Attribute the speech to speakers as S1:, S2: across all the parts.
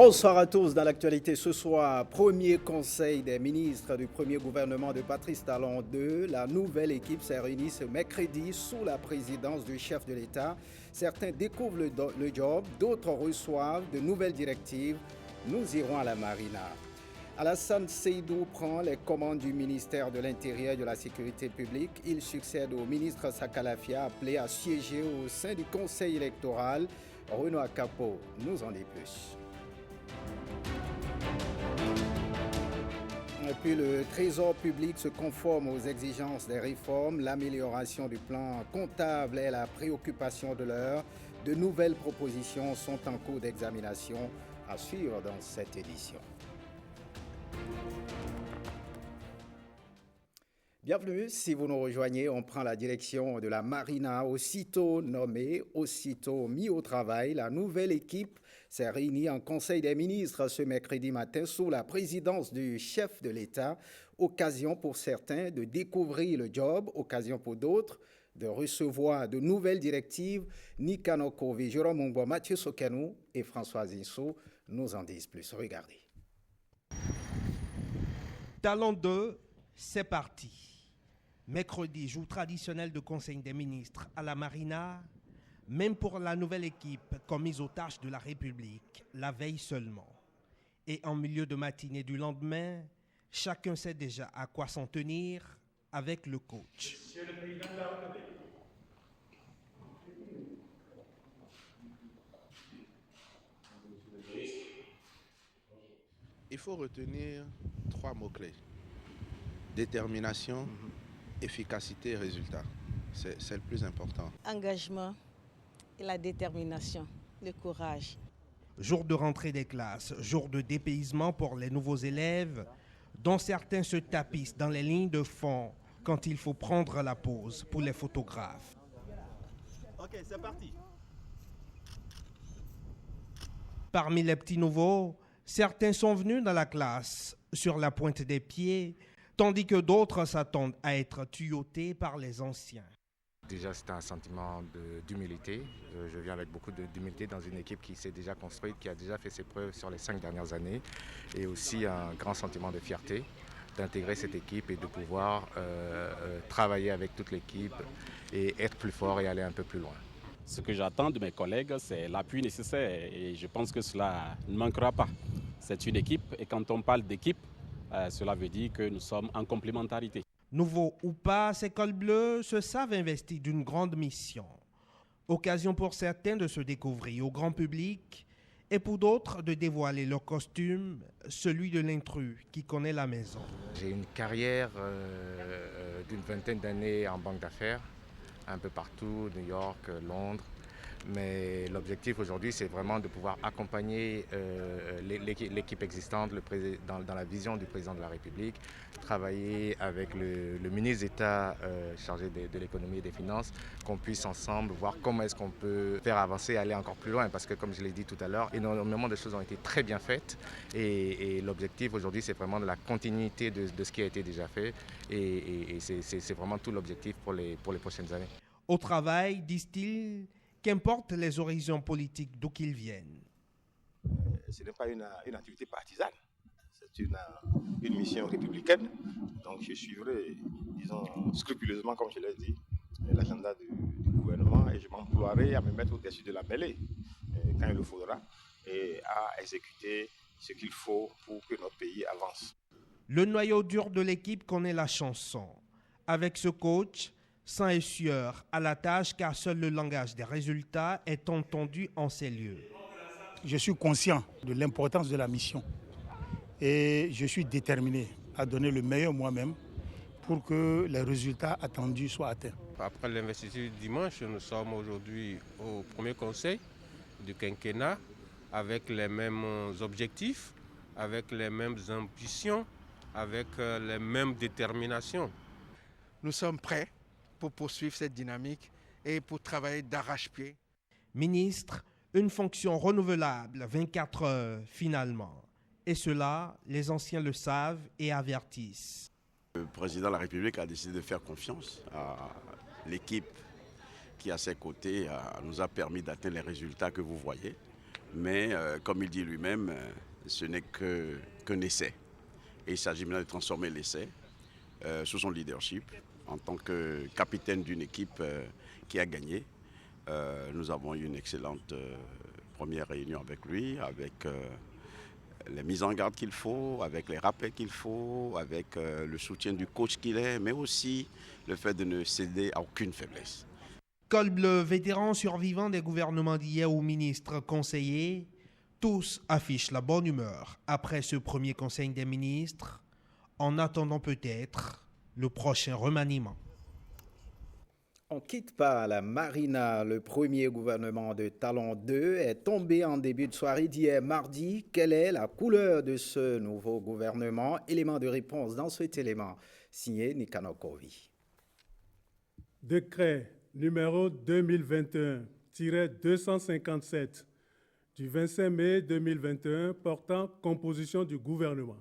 S1: Bonsoir à tous. Dans l'actualité ce soir, premier conseil des ministres du premier gouvernement de Patrice Talon II. La nouvelle équipe s'est réunie ce mercredi sous la présidence du chef de l'État. Certains découvrent le job, d'autres reçoivent de nouvelles directives. Nous irons à la Marina. Alassane Seydou prend les commandes du ministère de l'Intérieur et de la Sécurité publique. Il succède au ministre Sakalafia, appelé à siéger au sein du conseil électoral. Renaud Akapo nous en dit plus. Et puis le Trésor public se conforme aux exigences des réformes. L'amélioration du plan comptable est la préoccupation de l'heure. De nouvelles propositions sont en cours d'examination à suivre dans cette édition. Bienvenue, si vous nous rejoignez, on prend la direction de la Marina. Aussitôt nommée, aussitôt mis au travail, la nouvelle équipe s'est réunie en Conseil des ministres ce mercredi matin sous la présidence du chef de l'État. Occasion pour certains de découvrir le job, occasion pour d'autres de recevoir de nouvelles directives. Nikano Kovi, Jérôme Mungbo, Mathieu Sokenou et François Zinsou nous en disent plus. Regardez.
S2: Talon 2, c'est parti. Mercredi, jour traditionnel de Conseil des ministres à la Marina, même pour la nouvelle équipe commise aux tâches de la République, la veille seulement. Et en milieu de matinée du lendemain, chacun sait déjà à quoi s'en tenir avec le coach.
S3: Monsieur le Président de la République.
S4: Il faut retenir 3 mots-clés. Détermination, efficacité et résultat. C'est le plus important.
S5: Engagement et la détermination, le courage.
S2: Jour de rentrée des classes, jour de dépaysement pour les nouveaux élèves, dont certains se tapissent dans les lignes de fond quand il faut prendre la pause pour les photographes.
S3: Ok, c'est parti.
S2: Parmi les petits nouveaux, certains sont venus dans la classe sur la pointe des pieds, tandis que d'autres s'attendent à être tuyautés par les anciens.
S6: Déjà, c'est un sentiment d'humilité. Je viens avec beaucoup d'humilité dans une équipe qui s'est déjà construite, qui a déjà fait ses preuves sur les 5 dernières années. Et aussi un grand sentiment de fierté d'intégrer cette équipe et de pouvoir travailler avec toute l'équipe et être plus fort et aller un peu plus loin.
S7: Ce que j'attends de mes collègues, c'est l'appui nécessaire et je pense que cela ne manquera pas. C'est une équipe et quand on parle d'équipe, cela veut dire que nous sommes en complémentarité.
S2: Nouveaux ou pas, ces cols bleus se savent investis d'une grande mission. Occasion pour certains de se découvrir au grand public et pour d'autres de dévoiler leur costume, celui de l'intrus qui connaît la maison.
S6: J'ai une carrière d'une vingtaine d'années en banque d'affaires, un peu partout, New York, Londres. Mais l'objectif aujourd'hui, c'est vraiment de pouvoir accompagner l'équipe existante dans la vision du président de la République, travailler avec le ministre d'État chargé de l'économie et des finances, qu'on puisse ensemble voir comment est-ce qu'on peut faire avancer et aller encore plus loin. Parce que comme je l'ai dit tout à l'heure, énormément de choses ont été très bien faites et l'objectif aujourd'hui, c'est vraiment de la continuité de ce qui a été déjà fait et c'est vraiment tout l'objectif pour les prochaines années.
S2: Au travail, disent-ils, qu'importe les horizons politiques d'où qu'ils viennent.
S8: Ce n'est pas une activité partisane, c'est une mission républicaine. Donc je suivrai, disons, scrupuleusement, comme je l'ai dit, l'agenda du gouvernement et je m'emploierai à me mettre au-dessus de la mêlée quand il le faudra et à exécuter ce qu'il faut pour que notre pays avance.
S2: Le noyau dur de l'équipe connaît la chanson. Avec ce coach, sang et sueur à la tâche car seul le langage des résultats est entendu en ces lieux.
S9: Je suis conscient de l'importance de la mission et je suis déterminé à donner le meilleur moi-même pour que les résultats attendus soient atteints.
S10: Après l'investiture dimanche, nous sommes aujourd'hui au premier conseil du quinquennat avec les mêmes objectifs, avec les mêmes ambitions, avec les mêmes déterminations.
S11: Nous sommes prêts pour poursuivre cette dynamique et pour travailler d'arrache-pied.
S2: Ministre, une fonction renouvelable, 24 heures finalement. Et cela, les anciens le savent et avertissent.
S12: Le président de la République a décidé de faire confiance à l'équipe qui, à ses côtés, nous a permis d'atteindre les résultats que vous voyez. Mais comme il dit lui-même, ce n'est qu'un essai. Et il s'agit maintenant de transformer l'essai sous son leadership en tant que capitaine d'une équipe qui a gagné. Nous avons eu une excellente première réunion avec lui, avec les mises en garde qu'il faut, avec les rappels qu'il faut, avec le soutien du coach qu'il est, mais aussi le fait de ne céder à aucune faiblesse.
S2: Col bleu, vétéran survivant des gouvernements d'hier ou ministres conseillers, tous affichent la bonne humeur après ce premier conseil des ministres, en attendant peut-être le prochain remaniement.
S1: On ne quitte pas la Marina. Le premier gouvernement de Talon 2 est tombé en début de soirée d'hier mardi. Quelle est la couleur de ce nouveau gouvernement? Élément de réponse dans cet élément, signé Nicanor Kovi.
S13: Décret numéro 2021-257 du 25 mai 2021 portant composition du gouvernement.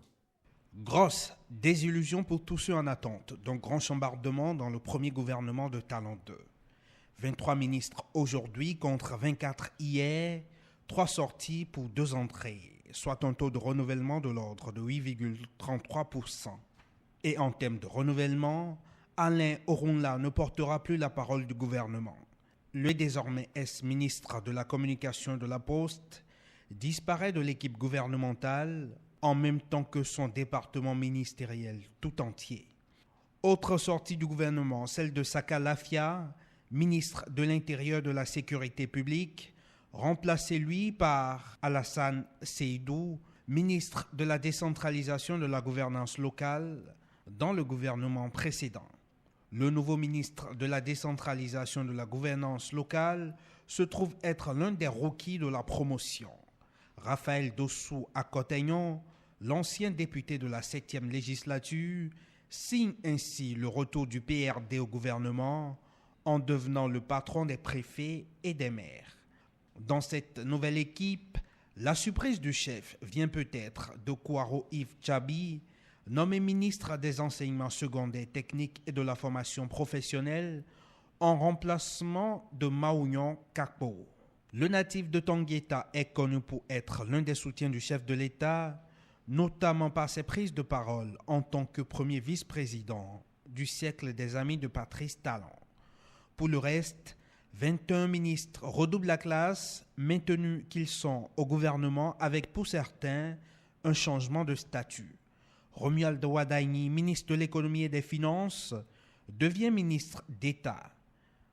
S2: Grosse désillusion pour tous ceux en attente d'un grand chambardement dans le premier gouvernement de Talon 2. 23 ministres aujourd'hui contre 24 hier, 3 sorties pour 2 entrées, soit un taux de renouvellement de l'ordre de 8,33%. Et en termes de renouvellement, Alain Orunla ne portera plus la parole du gouvernement. Le désormais ex-ministre de la Communication et de la Poste disparaît de l'équipe gouvernementale en même temps que son département ministériel tout entier. Autre sortie du gouvernement, celle de Saka Lafia, ministre de l'Intérieur de la Sécurité publique, remplacé lui par Alassane Seydou, ministre de la décentralisation de la gouvernance locale dans le gouvernement précédent. Le nouveau ministre de la décentralisation de la gouvernance locale se trouve être l'un des rookies de la promotion. Raphaël Dossou Akotaignon, l'ancien député de la 7e législature, signe ainsi le retour du PRD au gouvernement en devenant le patron des préfets et des maires. Dans cette nouvelle équipe, la surprise du chef vient peut-être de Kwaro Yves Tchabi, nommé ministre des enseignements secondaires techniques et de la formation professionnelle en remplacement de Maounion Kakpo. Le natif de Tangueta est connu pour être l'un des soutiens du chef de l'État, notamment par ses prises de parole en tant que premier vice-président du cercle des amis de Patrice Talon. Pour le reste, 21 ministres redoublent la classe, maintenus qu'ils sont au gouvernement avec pour certains un changement de statut. Romuald Wadaini, ministre de l'économie et des finances, devient ministre d'État,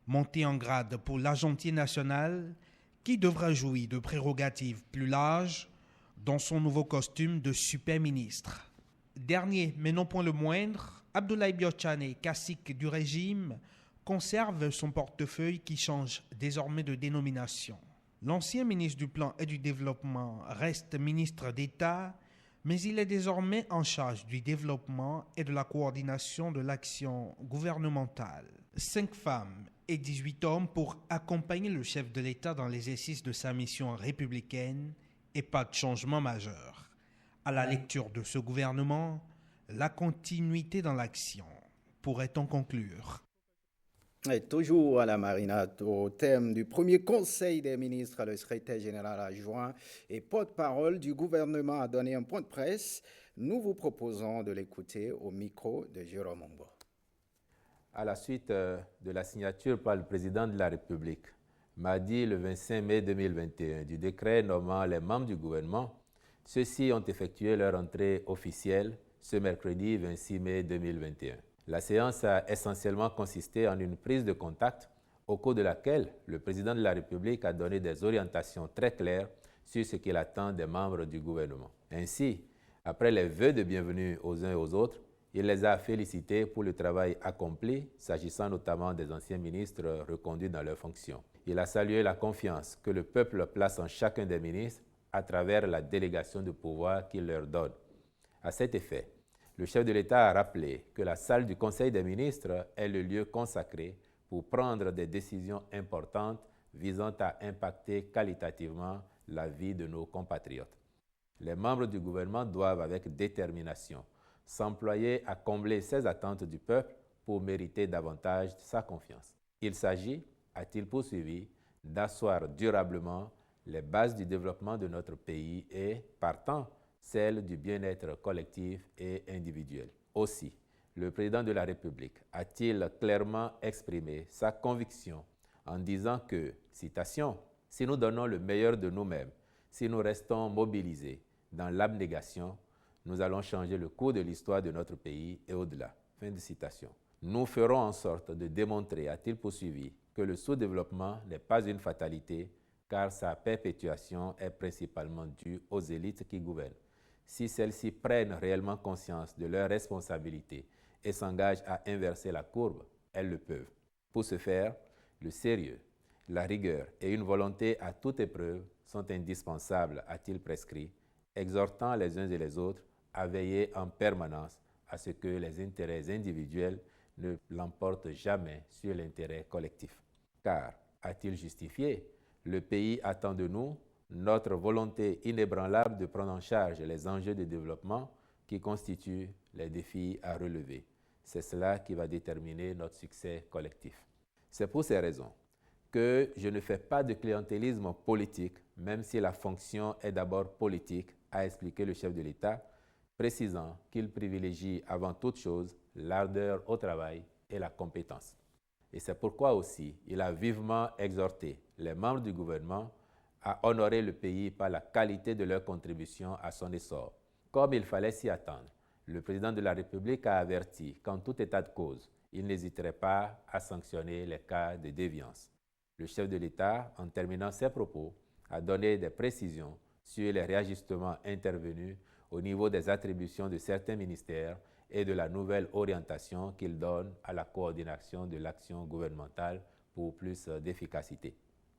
S2: monté en grade pour l'Argentier national, qui devra jouir de prérogatives plus larges dans son nouveau costume de super ministre. Dernier, mais non point le moindre, Abdoulaye Biochane, cacique du régime, conserve son portefeuille qui change désormais de dénomination. L'ancien ministre du Plan et du Développement reste ministre d'État, mais il est désormais en charge du développement et de la coordination de l'action gouvernementale. 5 femmes et 18 hommes pour accompagner le chef de l'État dans l'exercice de sa mission républicaine et pas de changement majeur. À la lecture de ce gouvernement, la continuité dans l'action, pourrait-on conclure.
S1: Et toujours à la Marina, au thème du premier conseil des ministres, le secrétaire général adjoint et porte-parole du gouvernement a donné un point de presse. Nous vous proposons de l'écouter au micro de Jérôme Ombo.
S14: À la suite de la signature par le président de la République, mardi le 25 mai 2021, du décret nommant les membres du gouvernement, ceux-ci ont effectué leur entrée officielle ce mercredi 26 mai 2021. La séance a essentiellement consisté en une prise de contact au cours de laquelle le président de la République a donné des orientations très claires sur ce qu'il attend des membres du gouvernement. Ainsi, après les vœux de bienvenue aux uns et aux autres, il les a félicités pour le travail accompli, s'agissant notamment des anciens ministres reconduits dans leurs fonctions. Il a salué la confiance que le peuple place en chacun des ministres à travers la délégation de pouvoir qu'il leur donne. À cet effet, le chef de l'État a rappelé que la salle du Conseil des ministres est le lieu consacré pour prendre des décisions importantes visant à impacter qualitativement la vie de nos compatriotes. Les membres du gouvernement doivent avec détermination s'employer à combler ces attentes du peuple pour mériter davantage sa confiance. Il s'agit, a-t-il poursuivi, d'asseoir durablement les bases du développement de notre pays et, partant, celles du bien-être collectif et individuel. Aussi, le président de la République a-t-il clairement exprimé sa conviction en disant que, citation, « Si nous donnons le meilleur de nous-mêmes, si nous restons mobilisés dans l'abnégation, nous allons changer le cours de l'histoire de notre pays et au-delà. » Fin de citation. Nous ferons en sorte de démontrer, a-t-il poursuivi, que le sous-développement n'est pas une fatalité, car sa perpétuation est principalement due aux élites qui gouvernent. Si celles-ci prennent réellement conscience de leurs responsabilités et s'engagent à inverser la courbe, elles le peuvent. Pour ce faire, le sérieux, la rigueur et une volonté à toute épreuve sont indispensables, a-t-il prescrit, exhortant les uns et les autres à veiller en permanence à ce que les intérêts individuels ne l'emportent jamais sur l'intérêt collectif. Car, a-t-il justifié, le pays attend de nous notre volonté inébranlable de prendre en charge les enjeux de développement qui constituent les défis à relever. C'est cela qui va déterminer notre succès collectif. C'est pour ces raisons que je ne fais pas de clientélisme politique, même si la fonction est d'abord politique, a expliqué le chef de l'État, précisant qu'il privilégie avant toute chose l'ardeur au travail et la compétence. Et c'est pourquoi aussi il a vivement exhorté les membres du gouvernement à honorer le pays par la qualité de leur contribution à son essor. Comme il fallait s'y attendre, le président de la République a averti qu'en tout état de cause, il n'hésiterait pas à sanctionner les cas de déviance. Le chef de l'État, en terminant ses propos, a donné des précisions sur les réajustements intervenus au niveau des attributions de certains ministères et de la nouvelle orientation qu'il donne à la coordination de l'action gouvernementale pour plus d'efficacité.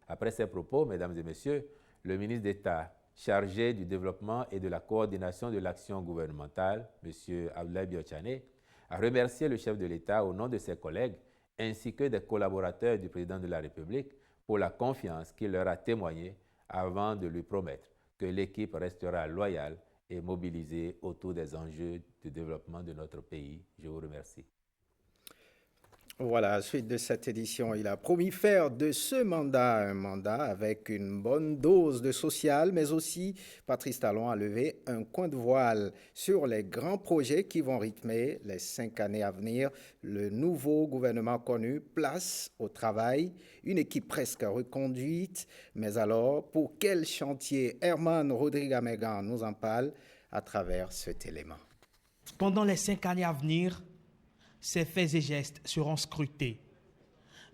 S14: Après ces propos, mesdames et messieurs, le ministre d'État chargé du développement et de la coordination de l'action gouvernementale, M. Abdoulaye Biotchane, a remercié le chef de l'État au nom de ses collègues ainsi que des collaborateurs du président de la République pour la confiance qu'il leur a témoignée avant de lui promettre que l'équipe restera loyale et mobilisée autour des enjeux de développement de notre pays. Je vous remercie.
S1: Voilà, suite de cette édition, il a promis faire de ce mandat un mandat avec une bonne dose de social, mais aussi Patrice Talon a levé un coin de voile sur les grands projets qui vont rythmer les 5 années à venir. Le nouveau gouvernement connu place au travail une équipe presque reconduite, mais alors pour quel chantier? Herman Rodrigue-Amégan nous en parle à travers cet élément.
S2: Pendant les 5 années à venir, ses faits et gestes seront scrutés.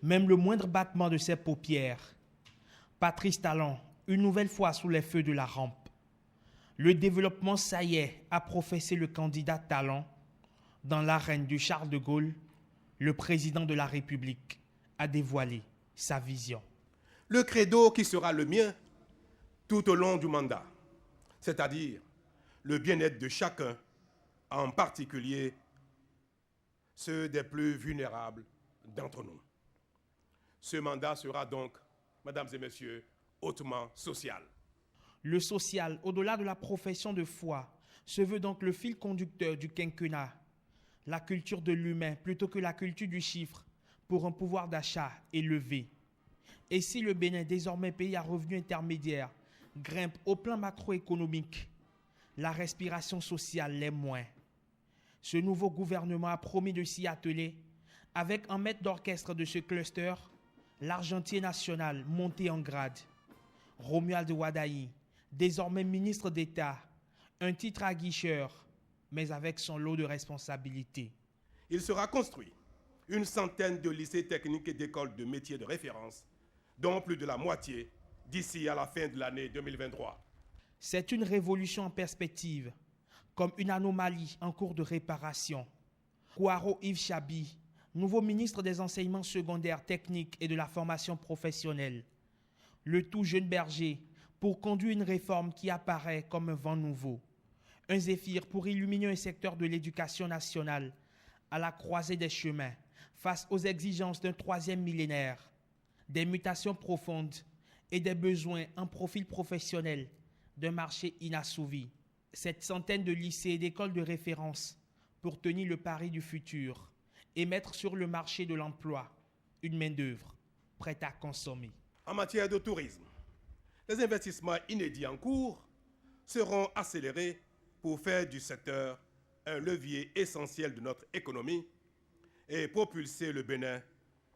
S2: Même le moindre battement de ses paupières. Patrice Talon, une nouvelle fois sous les feux de la rampe. Le développement, ça y est, a professé le candidat Talon. Dans l'arène du Charles de Gaulle, le président de la République a dévoilé sa vision.
S3: Le credo qui sera le mien tout au long du mandat, c'est-à-dire le bien-être de chacun, en particulier ceux des plus vulnérables d'entre nous. Ce mandat sera donc, mesdames et messieurs, hautement social.
S2: Le social, au-delà de la profession de foi, se veut donc le fil conducteur du quinquennat. La culture de l'humain plutôt que la culture du chiffre pour un pouvoir d'achat élevé. Et si le Bénin, désormais pays à revenu intermédiaire, grimpe au plan macroéconomique, la respiration sociale l'est moins. Ce nouveau gouvernement a promis de s'y atteler avec un maître d'orchestre de ce cluster, l'argentier national monté en grade, Romuald Wadaï, désormais ministre d'État, un titre aguicheur, mais avec son lot de responsabilités.
S3: Il sera construit une centaine de lycées techniques et d'écoles de métiers de référence, dont plus de la moitié d'ici à la fin de l'année 2023.
S2: C'est une révolution en perspective, comme une anomalie en cours de réparation. Kouaro Yves Chabi, nouveau ministre des enseignements secondaires, techniques et de la formation professionnelle. Le tout jeune berger pour conduire une réforme qui apparaît comme un vent nouveau. Un zéphyr pour illuminer un secteur de l'éducation nationale à la croisée des chemins face aux exigences d'un 3e millénaire, des mutations profondes et des besoins en profil professionnel d'un marché inassouvi. Cette centaine de lycées et d'écoles de référence pour tenir le pari du futur et mettre sur le marché de l'emploi une main-d'œuvre prête à consommer.
S3: En matière de tourisme, Les investissements inédits en cours seront accélérés pour faire du secteur un levier essentiel de notre économie et propulser le Bénin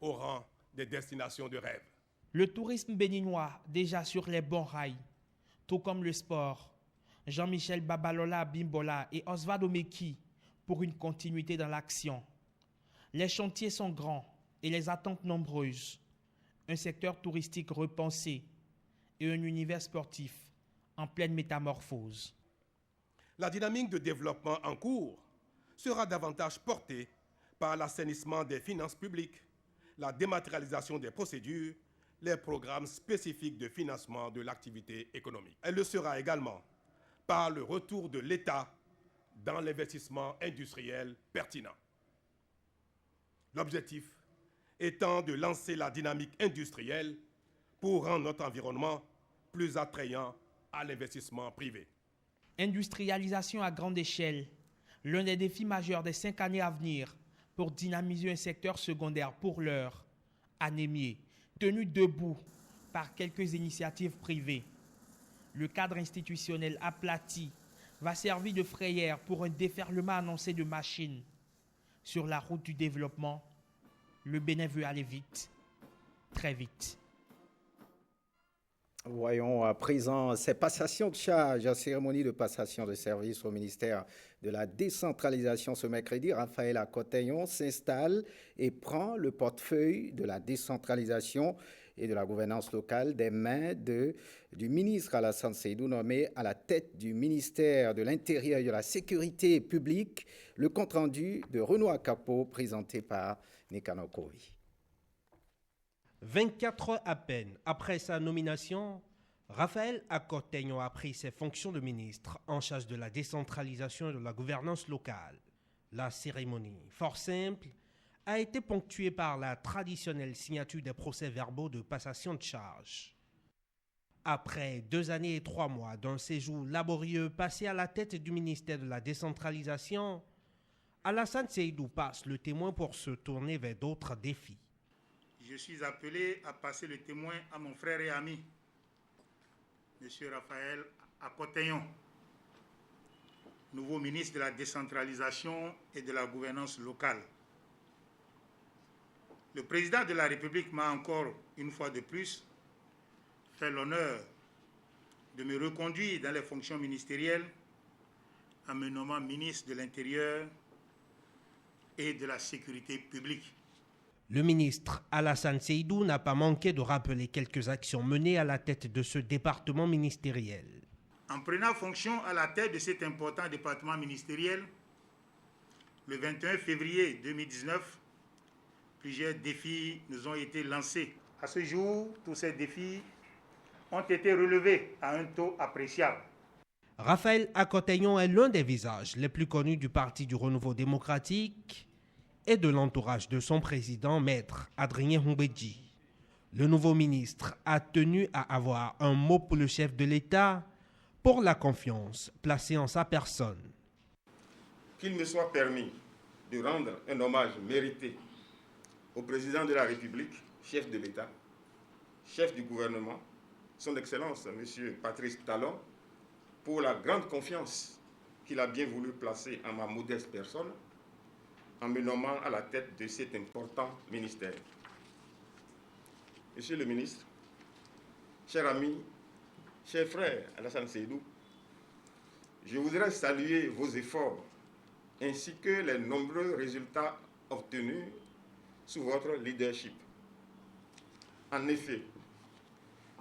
S3: au rang des destinations de rêve.
S15: Le tourisme béninois déjà sur les bons rails, tout comme le sport. Jean-Michel Babalola Bimbola et Osvaldo Meki pour une continuité dans l'action. Les chantiers sont grands et les attentes nombreuses. Un secteur touristique repensé et un univers sportif en pleine métamorphose.
S3: La dynamique de développement en cours sera davantage portée par l'assainissement des finances publiques, la dématérialisation des procédures, les programmes spécifiques de financement de l'activité économique. Elle le sera également par le retour de l'État dans l'investissement industriel pertinent. L'objectif étant de lancer la dynamique industrielle pour rendre notre environnement plus attrayant à l'investissement privé.
S15: Industrialisation à grande échelle, l'un des défis majeurs des 5 années à venir pour dynamiser un secteur secondaire pour l'heure, anémié, tenu debout par quelques initiatives privées. Le cadre institutionnel aplati va servir de frayère pour un déferlement annoncé de machines. Sur la route du développement, le Bénin veut aller vite, très vite.
S1: Voyons à présent ces passations de charges. La cérémonie de passation de service au ministère de la décentralisation ce mercredi. Raphaël Akoteyon s'installe et prend le portefeuille de la décentralisation et de la gouvernance locale des mains du ministre Alassane Seydou, nommé à la tête du ministère de l'Intérieur et de la Sécurité publique. Le compte-rendu de Renaud Akapo présenté par Nekano Kovi.
S2: 24 heures à peine après sa nomination, Raphaël Akoteyon a pris ses fonctions de ministre en charge de la décentralisation et de la gouvernance locale. La cérémonie, fort simple, a été ponctuée par la traditionnelle signature des procès-verbaux de passation de charges. Après 2 années et 3 mois d'un séjour laborieux passé à la tête du ministère de la décentralisation, Alassane Seydou passe le témoin pour se tourner vers d'autres défis.
S9: Je suis appelé à passer le témoin à mon frère et ami, M. Raphaël Akoteyon, nouveau ministre de la décentralisation et de la gouvernance locale. Le président de la République m'a encore une fois de plus fait l'honneur de me reconduire dans les fonctions ministérielles en me nommant ministre de l'Intérieur et de la Sécurité publique.
S2: Le ministre Alassane Seydou n'a pas manqué de rappeler quelques actions menées à la tête de ce département ministériel.
S9: En prenant fonction à la tête de cet important département ministériel, le 21 février 2019, plusieurs défis nous ont été lancés. À ce jour, tous ces défis ont été relevés à un taux appréciable.
S2: Raphaël Akoteyon est l'un des visages les plus connus du Parti du Renouveau démocratique et de l'entourage de son président, maître Adrien Humbedji. Le nouveau ministre a tenu à avoir un mot pour le chef de l'État pour la confiance placée en sa personne.
S8: Qu'il me soit permis de rendre un hommage mérité au président de la République, chef de l'État, chef du gouvernement, son Excellence, M. Patrice Talon, pour la grande confiance qu'il a bien voulu placer en ma modeste personne, en me nommant à la tête de cet important ministère. Monsieur le ministre, chers amis, chers frères Alassane Seydou, je voudrais saluer vos efforts ainsi que les nombreux résultats obtenus sous votre leadership. En effet,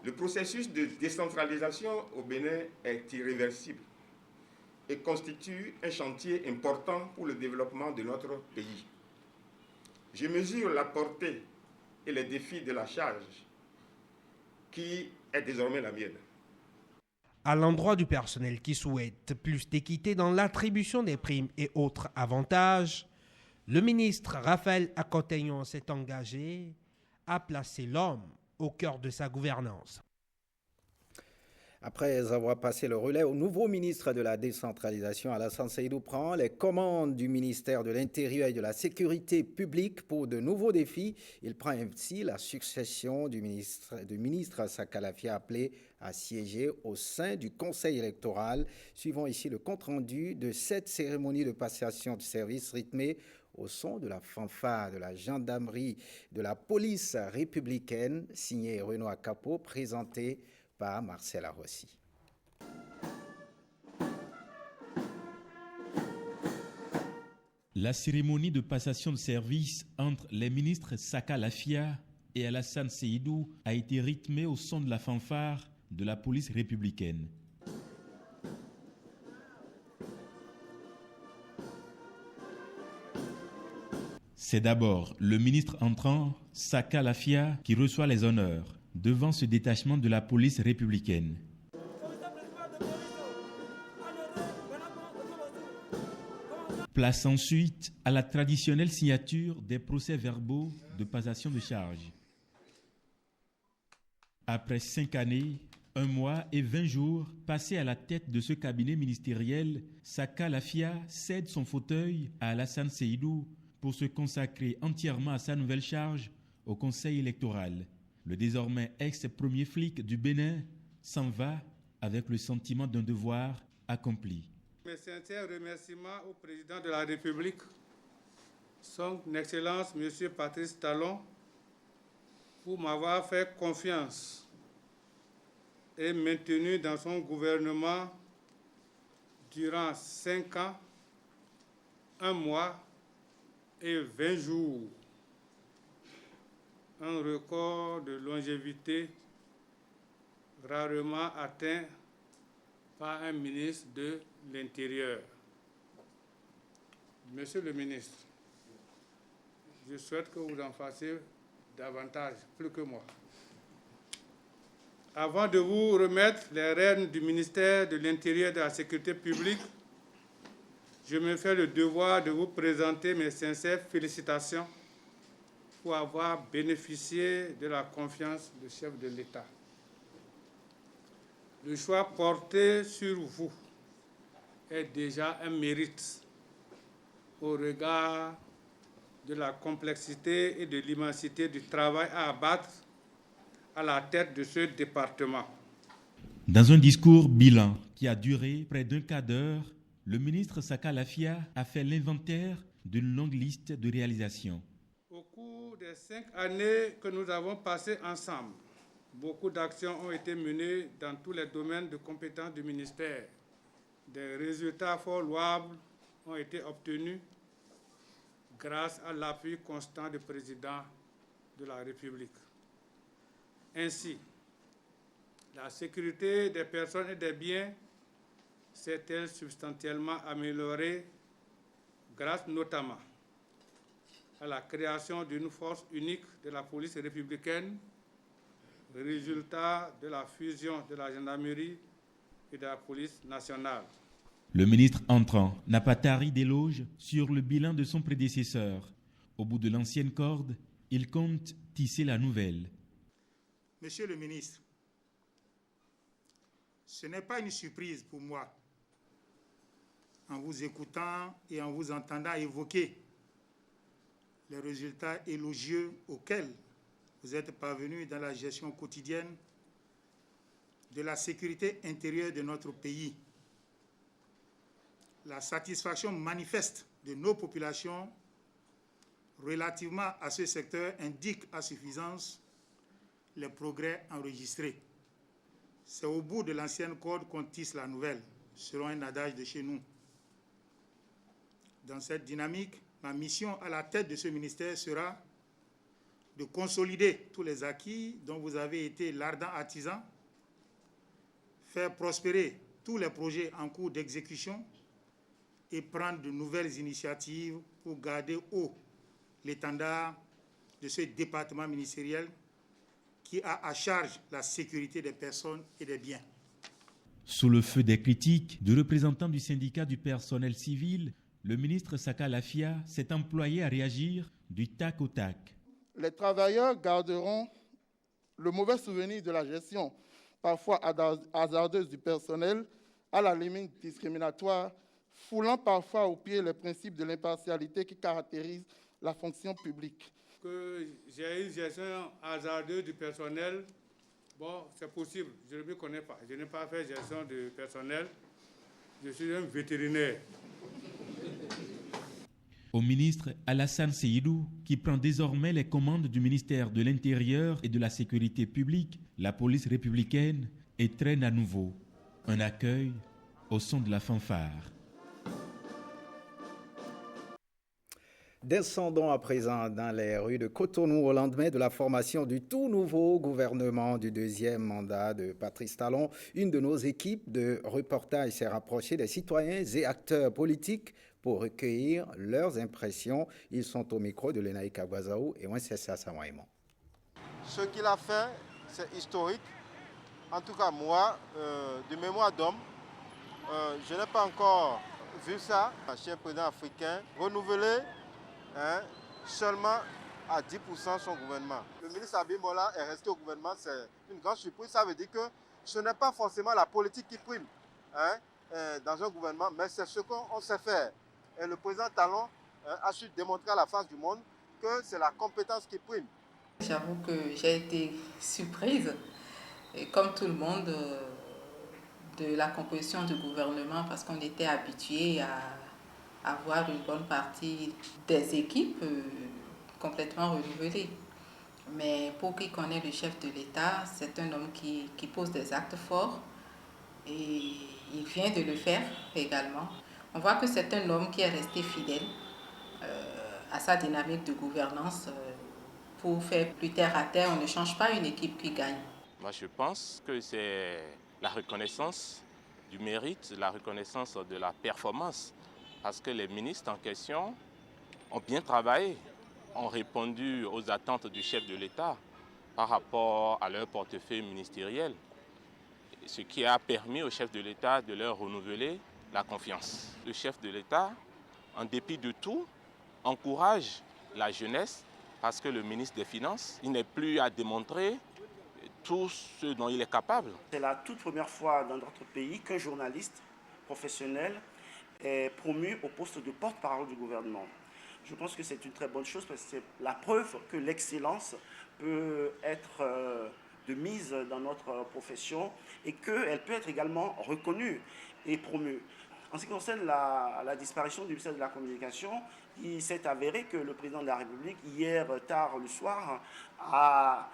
S8: le processus de décentralisation au Bénin est irréversible et constitue un chantier important pour le développement de notre pays. Je mesure la portée et les défis de la charge qui est désormais la mienne.
S2: À l'endroit du personnel qui souhaite plus d'équité dans l'attribution des primes et autres avantages, le ministre Raphaël Akoteyon s'est engagé à placer l'homme au cœur de sa gouvernance.
S1: Après avoir passé le relais au nouveau ministre de la Décentralisation, Alassane Seydou prend les commandes du ministère de l'Intérieur et de la Sécurité publique pour de nouveaux défis. Il prend ainsi la succession du ministre Saka Lafia appelé à siéger au sein du Conseil électoral. Suivons ici le compte-rendu de cette cérémonie de passation de service rythmée au son de la fanfare de la gendarmerie de la police républicaine, signé Renaud Akapo, présenté par Marcel Arossi.
S16: La cérémonie de passation de service entre les ministres Saka Lafia et Alassane Seydou a été rythmée au son de la fanfare de la police républicaine. C'est d'abord le ministre entrant, Saka Lafia, qui reçoit les honneurs devant ce détachement de la police républicaine. Place ensuite à la traditionnelle signature des procès-verbaux de passation de charge. Après 5 années, 1 mois et 20 jours passés à la tête de ce cabinet ministériel, Saka Lafia cède son fauteuil à Alassane Seydou pour se consacrer entièrement à sa nouvelle charge au Conseil électoral. Le désormais ex-premier flic du Bénin s'en va avec le sentiment d'un devoir accompli.
S17: Mes sincères remerciements au président de la République, son Excellence M. Patrice Talon, pour m'avoir fait confiance et maintenu dans son gouvernement durant 5 ans, 1 mois et 20 jours. Un record de longévité rarement atteint par un ministre de l'Intérieur. Monsieur le ministre, je souhaite que vous en fassiez davantage, plus que moi. Avant de vous remettre les rênes du ministère de l'Intérieur et de la Sécurité publique, je me fais le devoir de vous présenter mes sincères félicitations pour avoir bénéficié de la confiance du chef de l'État. Le choix porté sur vous est déjà un mérite au regard de la complexité et de l'immensité du travail à abattre à la tête de ce département.
S16: Dans un discours bilan qui a duré près d'1 quart d'heure, le ministre Saka Lafia a fait l'inventaire d'une longue liste de réalisations.
S17: Au cours des 5 années que nous avons passées ensemble, beaucoup d'actions ont été menées dans tous les domaines de compétences du ministère. Des résultats fort louables ont été obtenus grâce à l'appui constant du président de la République. Ainsi, la sécurité des personnes et des biens s'est-elle substantiellement améliorée grâce notamment à la création d'une force unique de la police républicaine, résultat de la fusion de la gendarmerie et de la police nationale.
S16: Le ministre entrant n'a pas tari d'éloges sur le bilan de son prédécesseur. Au bout de l'ancienne corde, il compte tisser la nouvelle.
S9: Monsieur le ministre, ce n'est pas une surprise pour moi, en vous écoutant et en vous entendant évoquer les résultats élogieux auxquels vous êtes parvenus dans la gestion quotidienne de la sécurité intérieure de notre pays. La satisfaction manifeste de nos populations relativement à ce secteur indique à suffisance les progrès enregistrés. C'est au bout de l'ancienne corde qu'on tisse la nouvelle, selon un adage de chez nous. Dans cette dynamique, ma mission à la tête de ce ministère sera de consolider tous les acquis dont vous avez été l'ardent artisan, faire prospérer tous les projets en cours d'exécution et prendre de nouvelles initiatives pour garder haut l'étendard de ce département ministériel qui a à charge la sécurité des personnes et des biens.
S16: Sous le feu des critiques de représentants du syndicat du personnel civil, le ministre Saka Lafia s'est employé à réagir du tac au tac.
S18: Les travailleurs garderont le mauvais souvenir de la gestion parfois hasardeuses du personnel, à la limite discriminatoire, foulant parfois au pied les principes de l'impartialité qui caractérisent la fonction publique.
S17: Que j'ai une gestion hasardeuse du personnel, bon, c'est possible, je ne me connais pas. Je n'ai pas fait gestion de personnel, je suis un vétérinaire.
S16: Au ministre Alassane Seydou, qui prend désormais les commandes du ministère de l'Intérieur et de la Sécurité publique, la police républicaine étrenne à nouveau un accueil au son de la fanfare.
S1: Descendons à présent dans les rues de Cotonou au lendemain de la formation du tout nouveau gouvernement du deuxième mandat de Patrice Talon. Une de nos équipes de reportage s'est rapprochée des citoyens et acteurs politiques pour recueillir leurs impressions. Ils sont au micro de Lenaï Kagwazaou et Wencesia Samaïman.
S19: Ce qu'il a fait, c'est historique. En tout cas, moi, de mémoire d'homme, je n'ai pas encore vu ça chez un président africain renouveler seulement à 10% son gouvernement. Le ministre Abimbola est resté au gouvernement, c'est une grande surprise. Ça veut dire que ce n'est pas forcément la politique qui prime dans un gouvernement, mais c'est ce qu'on sait faire. Et le président Talon a su démontrer à la face du monde que c'est la compétence qui prime.
S20: J'avoue que j'ai été surprise, et comme tout le monde, de la composition du gouvernement parce qu'on était habitué à avoir une bonne partie des équipes complètement renouvelées. Mais pour qui connaît le chef de l'État, c'est un homme qui pose des actes forts et il vient de le faire également. On voit que c'est un homme qui est resté fidèle à sa dynamique de gouvernance. Pour faire plus terre à terre, on ne change pas une équipe qui gagne.
S21: Moi, je pense que c'est la reconnaissance du mérite, la reconnaissance de la performance. Parce que les ministres en question ont bien travaillé, ont répondu aux attentes du chef de l'État par rapport à leur portefeuille ministériel, ce qui a permis au chef de l'État de leur renouveler la confiance. Le chef de l'État, en dépit de tout, encourage la jeunesse parce que le ministre des Finances, il n'est plus à démontrer tout ce dont il est capable.
S22: C'est la toute première fois dans notre pays qu'un journaliste professionnel est promu au poste de porte-parole du gouvernement. Je pense que c'est une très bonne chose parce que c'est la preuve que l'excellence peut être de mise dans notre profession et qu'elle peut être également reconnue et promue. En ce qui concerne la disparition du ministère de la Communication, il s'est avéré que le président de la République, hier tard le soir, a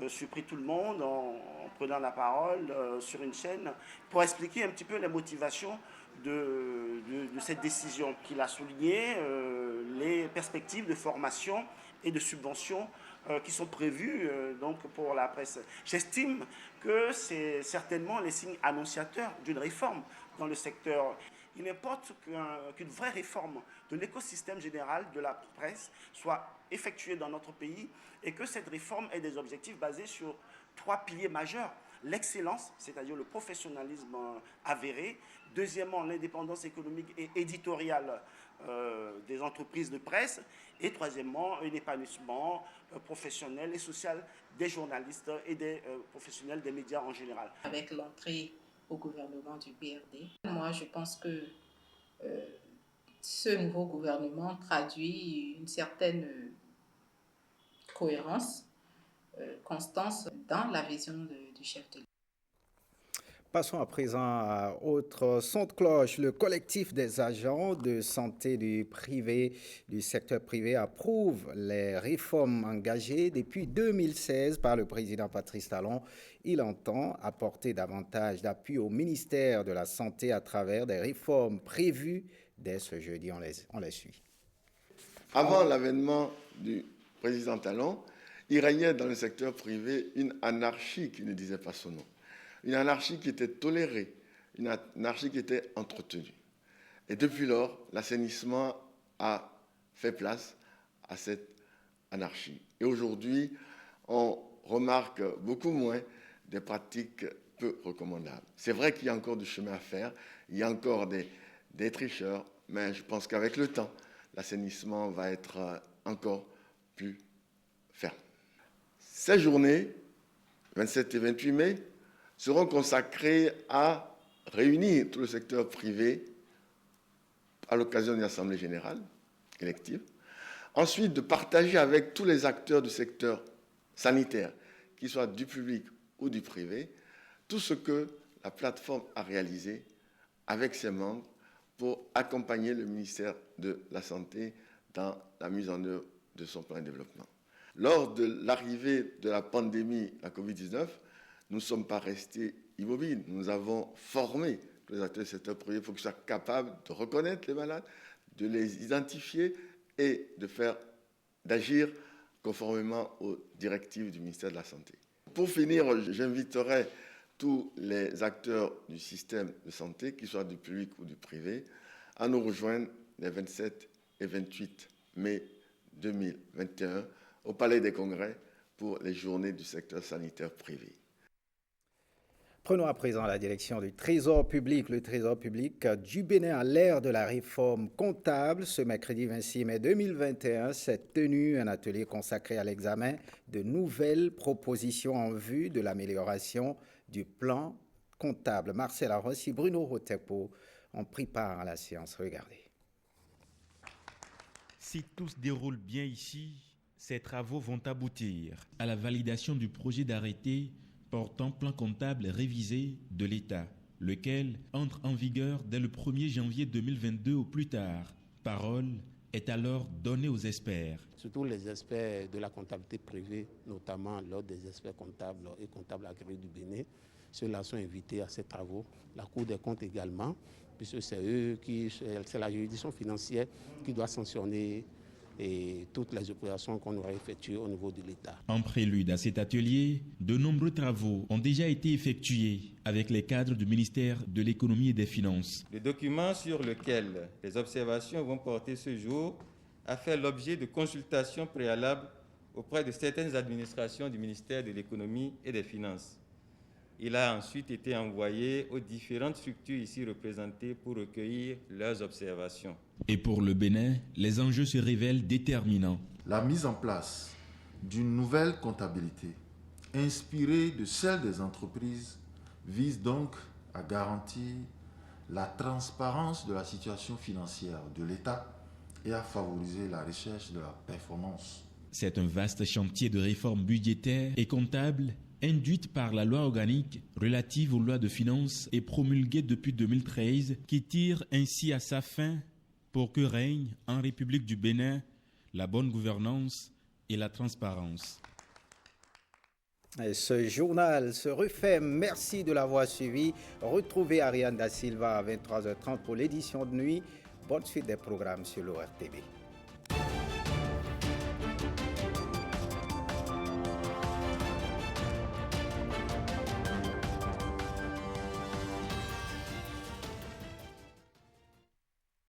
S22: surpris tout le monde en prenant la parole sur une chaîne pour expliquer un petit peu les motivations de cette décision qu'il a souligné, les perspectives de formation et de subvention qui sont prévues donc pour la presse. J'estime que c'est certainement les signes annonciateurs d'une réforme dans le secteur. Il importe qu'une vraie réforme de l'écosystème général de la presse soit effectuée dans notre pays et que cette réforme ait des objectifs basés sur 3 piliers majeurs. L'excellence, c'est-à-dire le professionnalisme avéré. Deuxièmement, l'indépendance économique et éditoriale des entreprises de presse. Et troisièmement, un épanouissement professionnel et social des journalistes et des professionnels des médias en général.
S20: Avec l'entrée au gouvernement du BRD, moi je pense que ce nouveau gouvernement traduit une certaine cohérence, constance dans la vision du chef de l'État.
S1: Passons à présent à autre son de cloche. Le collectif des agents de santé du secteur privé approuve les réformes engagées depuis 2016 par le président Patrice Talon. Il entend apporter davantage d'appui au ministère de la Santé à travers des réformes prévues dès ce jeudi. On les suit.
S23: Avant l'avènement du président Talon, il régnait dans le secteur privé une anarchie qui ne disait pas son nom. Une anarchie qui était tolérée, une anarchie qui était entretenue. Et depuis lors, l'assainissement a fait place à cette anarchie. Et aujourd'hui, on remarque beaucoup moins des pratiques peu recommandables. C'est vrai qu'il y a encore du chemin à faire, il y a encore des tricheurs, mais je pense qu'avec le temps, l'assainissement va être encore plus ferme. Ces journées, 27 et 28 mai, seront consacrés à réunir tout le secteur privé à l'occasion d'une assemblée générale élective. Ensuite, de partager avec tous les acteurs du secteur sanitaire, qu'ils soient du public ou du privé, tout ce que la plateforme a réalisé avec ses membres pour accompagner le ministère de la Santé dans la mise en œuvre de son plan de développement. Lors de l'arrivée de la pandémie, la Covid-19, nous ne sommes pas restés immobiles. Nous avons formé les acteurs du secteur privé pour qu'ils soient capables de reconnaître les malades, de les identifier et d'agir conformément aux directives du ministère de la Santé. Pour finir, j'inviterai tous les acteurs du système de santé, qu'ils soient du public ou du privé, à nous rejoindre les 27 et 28 mai 2021 au Palais des Congrès pour les journées du secteur sanitaire privé.
S1: Prenons à présent la direction du Trésor public. Le Trésor public du Bénin à l'ère de la réforme comptable. Ce mercredi 26 mai 2021 s'est tenu un atelier consacré à l'examen de nouvelles propositions en vue de l'amélioration du plan comptable. Marcel Arrossi, Bruno Rotepo ont pris part à la séance. Regardez.
S16: Si tout se déroule bien ici, ces travaux vont aboutir à la validation du projet d'arrêté portant plan comptable révisé de l'État, lequel entre en vigueur dès le 1er janvier 2022 au plus tard. Parole est alors donnée aux experts.
S4: Surtout les experts de la comptabilité privée, notamment l'ordre des experts comptables et comptables agréés du Bénin. Ceux-là sont invités à ces travaux. La Cour des comptes également, puisque c'est la juridiction financière qui doit sanctionner et toutes les opérations qu'on aura effectuées au niveau de l'État.
S16: En prélude à cet atelier, de nombreux travaux ont déjà été effectués avec les cadres du ministère de l'Économie et des Finances.
S5: Le document sur lequel les observations vont porter ce jour a fait l'objet de consultations préalables auprès de certaines administrations du ministère de l'Économie et des Finances. Il a ensuite été envoyé aux différentes structures ici représentées pour recueillir leurs observations.
S16: Et pour le Bénin, les enjeux se révèlent déterminants.
S7: La mise en place d'une nouvelle comptabilité inspirée de celle des entreprises vise donc à garantir la transparence de la situation financière de l'État et à favoriser la recherche de la performance.
S16: C'est un vaste chantier de réforme budgétaire et comptable induite par la loi organique relative aux lois de finances et promulguée depuis 2013 qui tire ainsi à sa fin pour que règne en République du Bénin la bonne gouvernance et la transparence.
S1: Et ce journal se referme. Merci de l'avoir suivi. Retrouvez Ariane Da Silva à 23h30 pour l'édition de nuit. Bonne suite des programmes sur l'ORTV.